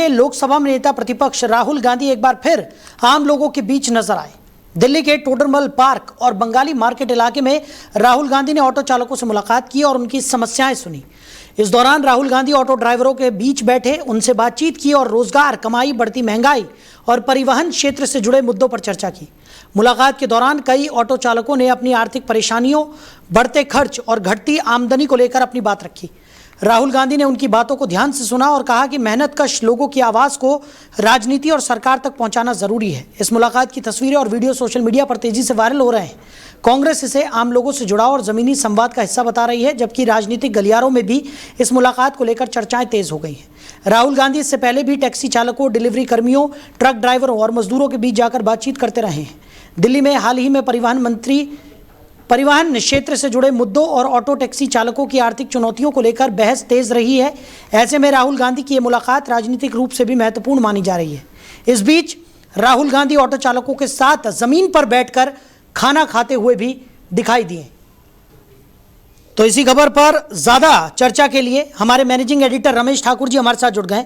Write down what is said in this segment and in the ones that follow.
में लोकसभा में नेता प्रतिपक्ष राहुल गांधी एक बार फिर आम लोगों के बीच नजर आए। दिल्ली के टोडरमल पार्क और बंगाली मार्केट इलाके में राहुल गांधी ने ऑटो चालकों से मुलाकात की और उनकी समस्याएं सुनी। इस दौरान राहुल गांधी ऑटो ड्राइवरों के बीच बैठे, उनसे बातचीत की और रोजगार, कमाई, बढ़ती महंगाई और परिवहन क्षेत्र से जुड़े मुद्दों पर चर्चा की। मुलाकात के दौरान कई ऑटो चालकों ने अपनी आर्थिक परेशानियों, बढ़ते खर्च और घटती आमदनी को लेकर अपनी बात रखी। राहुल गांधी ने उनकी बातों को ध्यान से सुना और कहा कि मेहनतकश लोगों की आवाज़ को राजनीति और सरकार तक पहुंचाना जरूरी है। इस मुलाकात की तस्वीरें और वीडियो सोशल मीडिया पर तेजी से वायरल हो रहे हैं। कांग्रेस इसे आम लोगों से जुड़ाव और जमीनी संवाद का हिस्सा बता रही है, जबकि राजनीतिक गलियारों में भी इस मुलाकात को लेकर चर्चाएं तेज हो गई हैं। राहुल गांधी इससे पहले भी टैक्सी चालकों, डिलीवरी कर्मियों, ट्रक ड्राइवरों और मजदूरों के बीच जाकर बातचीत करते रहे हैं। दिल्ली में हाल ही में परिवहन क्षेत्र से जुड़े मुद्दों और ऑटो टैक्सी चालकों की आर्थिक चुनौतियों को लेकर बहस तेज रही है। ऐसे में राहुल गांधी की ये मुलाकात राजनीतिक रूप से भी महत्वपूर्ण मानी जा रही है। इस बीच राहुल गांधी ऑटो चालकों के साथ जमीन पर बैठकर खाना खाते हुए भी दिखाई दिए। तो इसी खबर पर ज्यादा चर्चा के लिए हमारे मैनेजिंग एडिटर रमेश ठाकुर जी हमारे साथ जुड़ गए।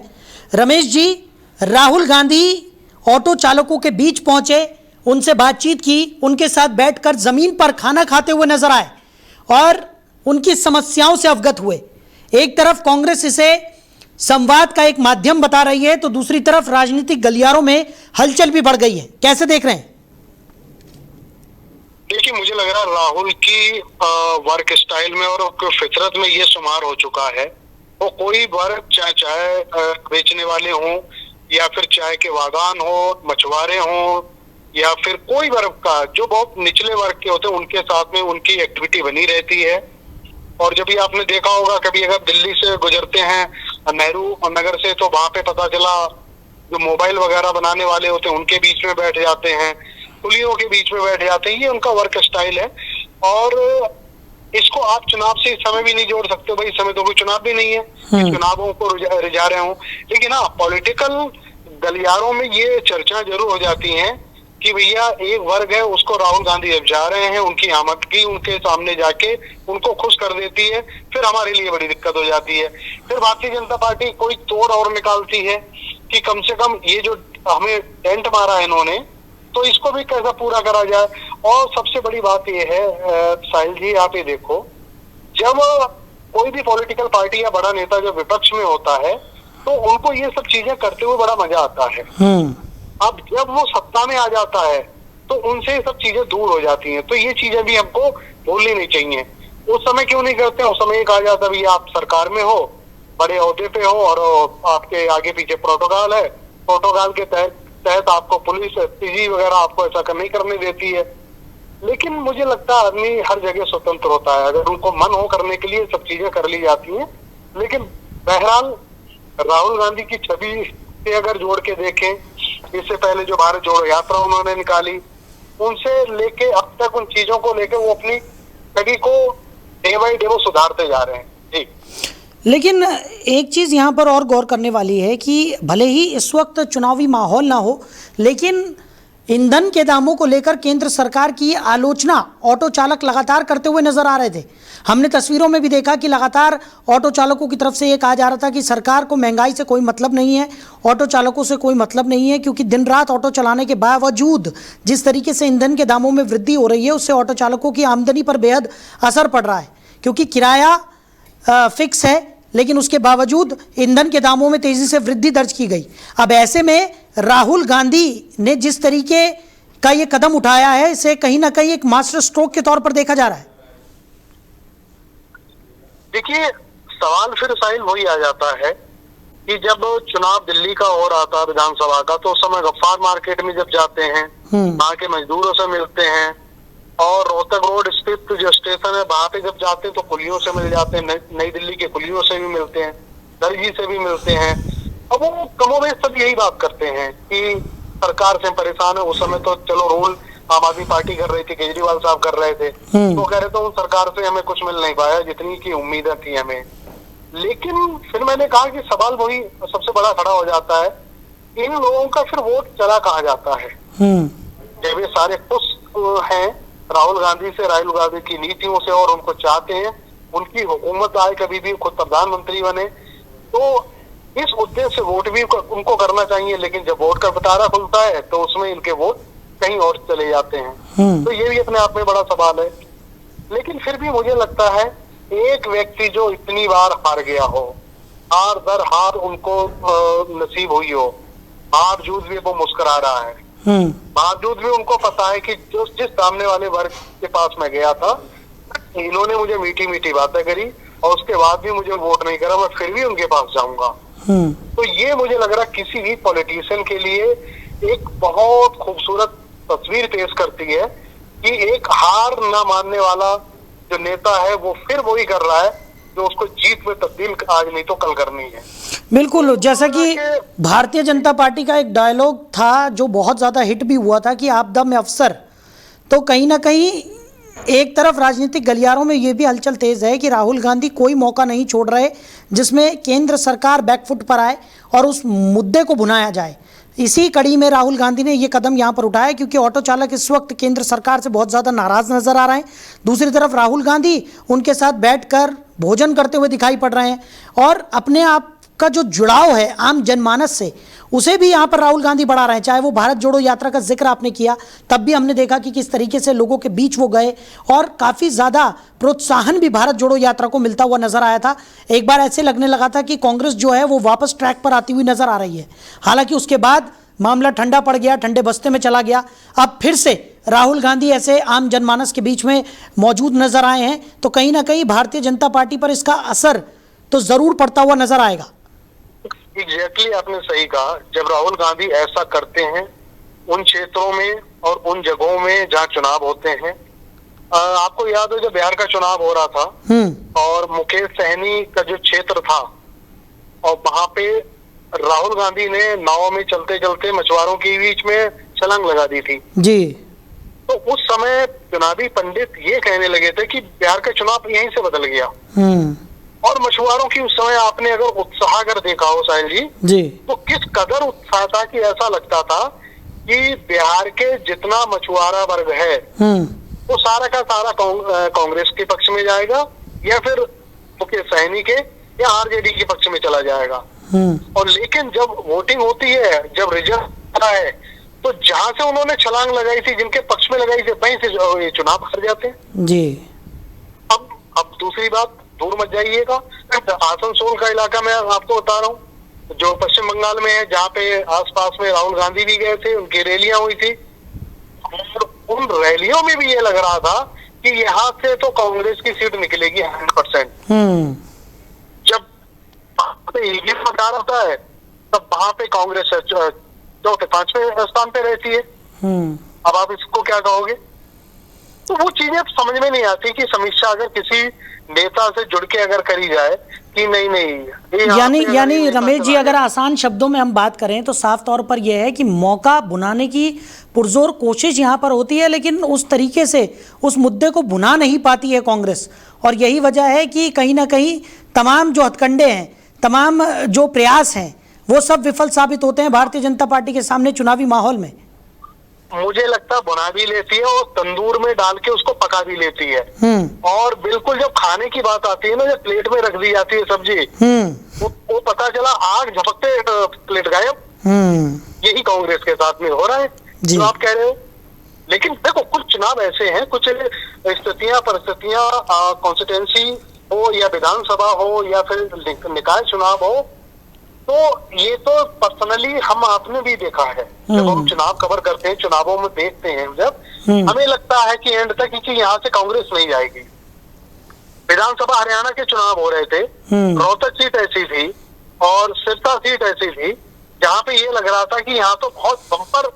रमेश जी, राहुल गांधी ऑटो चालकों के बीच पहुंचे, उनसे बातचीत की, उनके साथ बैठकर जमीन पर खाना खाते हुए नजर आए और उनकी समस्याओं से अवगत हुए। एक तरफ कांग्रेस इसे संवाद का एक माध्यम बता रही है, तो दूसरी तरफ राजनीतिक गलियारों में हलचल भी बढ़ गई है। कैसे देख रहे हैं? देखिए, मुझे लग रहा है राहुल की वर्क स्टाइल में और फितरत में ये शुमार हो चुका है। वो कोई वर्ग, चाहे चाय बेचने वाले हों या फिर चाय के बागान हो, मछुआरे हों या फिर कोई वर्ग का, जो बहुत निचले वर्ग के होते हैं, उनके साथ में उनकी एक्टिविटी बनी रहती है। और जब भी आपने देखा होगा, कभी अगर दिल्ली से गुजरते हैं नेहरू नगर से, तो वहां पे पता चला जो मोबाइल वगैरह बनाने वाले होते हैं उनके बीच में बैठ जाते हैं, कुलियों के बीच में बैठ जाते हैं। ये उनका वर्क स्टाइल है और इसको आप चुनाव से इस समय भी नहीं जोड़ सकते। भाई, इस समय तो कोई चुनाव भी नहीं है, चुनावों को रिझा रहे हों। लेकिन हाँ, पॉलिटिकल गलियारों में ये चर्चा जरूर हो जाती है कि भैया एक वर्ग है, उसको राहुल गांधी अब जा रहे हैं, उनकी आमदनी उनके सामने जाके उनको खुश कर देती है, फिर हमारे लिए बड़ी दिक्कत हो जाती है। फिर भारतीय जनता पार्टी कोई तोड़ और निकालती है कि कम से कम ये जो हमें टेंट मारा है इन्होंने, तो इसको भी कैसा पूरा करा जाए। और सबसे बड़ी बात ये है साहिल जी, आप ये देखो, जब कोई भी पॉलिटिकल पार्टी या बड़ा नेता जब विपक्ष में होता है तो उनको ये सब चीजें करते हुए बड़ा मजा आता है। अब जब वो सत्ता में आ जाता है तो उनसे सब चीजें दूर हो जाती हैं। तो ये चीजें भी हमको भूलनी नहीं चाहिए। उस समय क्यों नहीं करते? उस समय कहा जाता है आप सरकार में हो, बड़े ओहदे पे हो और आपके आगे पीछे प्रोटोकॉल है, प्रोटोकॉल के तहत आपको पुलिस, पीजी वगैरह आपको ऐसा नहीं करने देती है। लेकिन मुझे लगता है आदमी हर जगह स्वतंत्र होता है, अगर उनको मन हो करने के लिए सब चीजें कर ली जाती हैं। लेकिन बहरहाल राहुल गांधी की छवि से अगर जोड़ के देखें, इससे पहले जो भारत जोड़ो यात्रा उन्होंने निकाली, उनसे लेके अब तक उन चीजों को लेके वो अपनी छवि को डे बाई डे वो सुधारते जा रहे हैं। जी, लेकिन एक चीज़ यहाँ पर और गौर करने वाली है कि भले ही इस वक्त चुनावी माहौल ना हो, लेकिन ईंधन के दामों को लेकर केंद्र सरकार की आलोचना ऑटो चालक लगातार करते हुए नजर आ रहे थे। हमने तस्वीरों में भी देखा कि लगातार ऑटो चालकों की तरफ से ये कहा जा रहा था कि सरकार को महंगाई से कोई मतलब नहीं है, ऑटो चालकों से कोई मतलब नहीं है, क्योंकि दिन रात ऑटो चलाने के बावजूद जिस तरीके से ईंधन के दामों में वृद्धि हो रही है, उससे ऑटो चालकों की आमदनी पर बेहद असर पड़ रहा है। क्योंकि किराया फिक्स है, लेकिन उसके बावजूद ईंधन के दामों में तेजी से वृद्धि दर्ज की गई। अब ऐसे में राहुल गांधी ने जिस तरीके का ये कदम उठाया है, इसे कहीं ना कहीं एक मास्टर स्ट्रोक के तौर पर देखा जा रहा है। देखिए, सवाल फिर साहिल वही आ जाता है कि जब चुनाव दिल्ली का हो रहा था विधानसभा का, तो उस समय गफ्फार मार्केट में जब जाते हैं, वहां के मजदूरों से मिलते हैं और रोहतक रोड स्थित जो स्टेशन है वहां पे जब जाते हैं तो कुलियों से मिल जाते हैं, नई दिल्ली के कुलियों से भी मिलते हैं, दर्जी से भी मिलते हैं। अब वो कमोबेश सब यही बात करते हैं कि सरकार से परेशान है। उस समय तो चलो रूल आम आदमी पार्टी कर रही थी, केजरीवाल साहब कर रहे थे, तो कह रहे थे उन सरकार से हमें कुछ मिल नहीं पाया जितनी की उम्मीदें थी हमें। लेकिन फिर मैंने कहा कि सवाल वही सबसे बड़ा खड़ा हो जाता है, इन लोगों का फिर वोट चला कहा जाता है जब ये सारे खुश हैं राहुल गांधी से, राहुल गांधी की नीतियों से और उनको चाहते हैं उनकी हुकूमत आए, कभी भी खुद प्रधानमंत्री बने, तो इस उद्देश्य से वोट भी उनको करना चाहिए, लेकिन जब वोट का पिटारा खुलता है तो उसमें इनके वोट कहीं और चले जाते हैं। तो ये भी अपने आप में बड़ा सवाल है। लेकिन फिर भी मुझे लगता है एक व्यक्ति जो इतनी बार हार गया हो, हार दर हार उनको नसीब हुई हो, बावजूद भी वो मुस्कुरा रहा है, बावजूद भी उनको पता है कि जिस सामने वाले वर्ग के पास मैं गया था इन्होंने मुझे मीठी मीठी बातें करी और उसके बाद भी मुझे वोट नहीं करा, मैं फिर भी उनके पास जाऊंगा। तो ये मुझे लग रहा किसी भी पॉलिटिशियन के लिए एक बहुत खूबसूरत तस्वीर पेश करती है कि एक हार ना मानने वाला जो नेता है वो फिर वही कर रहा है जो उसको जीत में तब्दील आज नहीं तो कल करनी है। बिल्कुल, जैसा कि भारतीय जनता पार्टी का एक डायलॉग था जो बहुत ज़्यादा हिट भी हुआ था कि आपदा में अवसर, तो कहीं ना कहीं एक तरफ राजनीतिक गलियारों में ये भी हलचल तेज है कि राहुल गांधी कोई मौका नहीं छोड़ रहे जिसमें केंद्र सरकार बैकफुट पर आए और उस मुद्दे को भुनाया जाए। इसी कड़ी में राहुल गांधी ने ये कदम यहाँ पर उठाया क्योंकि ऑटो चालक इस वक्त केंद्र सरकार से बहुत ज़्यादा नाराज़ नज़र आ रहे हैं। दूसरी तरफ राहुल गांधी उनके साथ बैठकर भोजन करते हुए दिखाई पड़ रहे हैं और अपने आप का जो जुड़ाव है आम जनमानस से उसे भी यहाँ पर राहुल गांधी बढ़ा रहे हैं। चाहे वो भारत जोड़ो यात्रा का जिक्र आपने किया, तब भी हमने देखा कि किस तरीके से लोगों के बीच वो गए और काफ़ी ज़्यादा प्रोत्साहन भी भारत जोड़ो यात्रा को मिलता हुआ नजर आया था। एक बार ऐसे लगने लगा था कि कांग्रेस जो है वो वापस ट्रैक पर आती हुई नजर आ रही है। हालांकि उसके बाद मामला ठंडा पड़ गया, ठंडे बस्ते में चला गया। अब फिर से राहुल गांधी ऐसे आम जनमानस के बीच में मौजूद नजर आए हैं, तो कहीं ना कहीं भारतीय जनता पार्टी पर इसका असर तो ज़रूर पड़ता हुआ नजर आएगा। एग्जैक्टली आपने सही कहा। जब राहुल गांधी ऐसा करते हैं उन क्षेत्रों में और उन जगहों में जहां चुनाव होते हैं, आपको याद हो जब बिहार का चुनाव हो रहा था और मुकेश सहनी का जो क्षेत्र था और वहां पे राहुल गांधी ने नाव में चलते चलते मछुआरों के बीच में छलांग लगा दी थी जी। तो उस समय चुनावी पंडित ये कहने लगे थे कि बिहार का चुनाव यहीं से बदल गया। और मछुआरों की उस समय आपने अगर उत्साह अगर देखा हो साहिल जी तो किस कदर उत्साह था कि ऐसा लगता था कि बिहार के जितना मछुआरा वर्ग है वो सारा का सारा कांग्रेस के पक्ष में जाएगा या फिर मुकेश सहनी के या आरजेडी के पक्ष में चला जाएगा। और लेकिन जब वोटिंग होती है, जब रिजल्ट आता है, तो जहां से उन्होंने छलांग लगाई थी, जिनके पक्ष में लगाई थी, वहीं से ये चुनाव हार जाते हैं जी। अब दूसरी बात, दूर मत जाइएगा, आसनसोल का इलाका मैं आपको बता रहा हूँ जो पश्चिम बंगाल में है, जहाँ पे आसपास में राहुल गांधी भी गए थे, उनकी रैलियां हुई थी और उन रैलियों में भी ये लग रहा था कि यहाँ से तो कांग्रेस की सीट निकलेगी 100%। जब ईवीएम मतदान होता है तब वहां पे कांग्रेस चौथे पांचवें स्थान पे रहती है। अब आप इसको क्या कहोगे? तो वो चीजें समझ में नहीं आती कि समीक्षा अगर किसी नेता से जुड़ के अगर करी जाए कि नहीं यानी रमेश जी, अगर आसान शब्दों में हम बात करें तो साफ तौर पर यह है कि मौका भुनाने की पुरजोर कोशिश यहाँ पर होती है, लेकिन उस तरीके से उस मुद्दे को भुना नहीं पाती है कांग्रेस। और यही वजह है कि कहीं ना कहीं तमाम जो हथकंडे हैं, तमाम जो प्रयास हैं, वो सब विफल साबित होते हैं भारतीय जनता पार्टी के सामने चुनावी माहौल में। मुझे लगता है बना भी लेती है और तंदूर में डाल के उसको पका भी लेती है। और बिल्कुल जब खाने की बात आती है ना, जब प्लेट में रख दी जाती है सब्जी, वो पता चला आग झपकते प्लेट गायब। यही कांग्रेस के साथ में हो रहा है जो आप कह रहे हो। लेकिन देखो, कुछ चुनाव ऐसे हैं, कुछ स्थितियां परिस्थितियां, कॉन्स्टिट्यूंसी हो या विधानसभा हो या फिर निकाय चुनाव हो, तो ये तो पर्सनली हम आपने भी देखा है। जब हम चुनाव कवर करते हैं, चुनावों में देखते हैं, जब हमें लगता है कि एंड तक कि यहाँ से कांग्रेस नहीं जाएगी। विधानसभा हरियाणा के चुनाव हो रहे थे, रोहतक सीट ऐसी थी और सिरसा सीट ऐसी थी जहाँ पे ये लग रहा था कि यहाँ तो बहुत बम्पर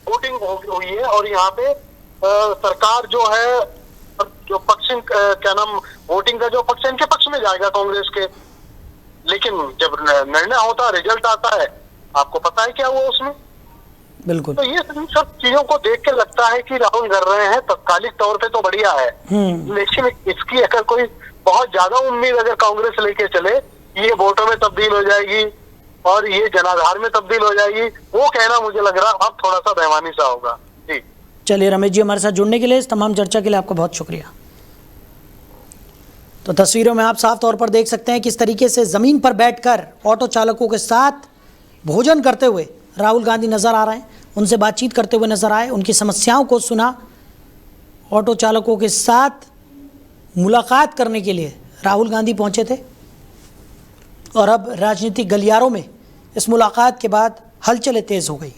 वोटिंग हुई है और यहाँ पे सरकार जो है, जो पक्ष क्या नाम, वोटिंग का जो पक्ष इनके पक्ष में जाएगा कांग्रेस के। लेकिन जब निर्णय होता, रिजल्ट आता है, आपको पता है क्या हुआ उसमें। बिल्कुल। तो ये सब चीजों को देख के लगता है कि राहुल कर रहे हैं तत्कालिक तौर पे तो बढ़िया है, लेकिन इसकी अगर कोई बहुत ज्यादा उम्मीद अगर कांग्रेस लेके चले, ये वोटों में तब्दील हो जाएगी और ये जनाधार में तब्दील हो जाएगी, वो कहना मुझे लग रहा अब थोड़ा सा बेईमानी सा होगा। जी चलिए रमेश जी, हमारे साथ जुड़ने के लिए, इस तमाम चर्चा के लिए आपका बहुत शुक्रिया। तो तस्वीरों में आप साफ तौर पर देख सकते हैं किस तरीके से ज़मीन पर बैठकर ऑटो चालकों के साथ भोजन करते हुए राहुल गांधी नज़र आ रहे हैं। उनसे बातचीत करते हुए नज़र आए, उनकी समस्याओं को सुना। ऑटो चालकों के साथ मुलाकात करने के लिए राहुल गांधी पहुंचे थे और अब राजनीतिक गलियारों में इस मुलाकात के बाद हलचलें तेज़ हो गई।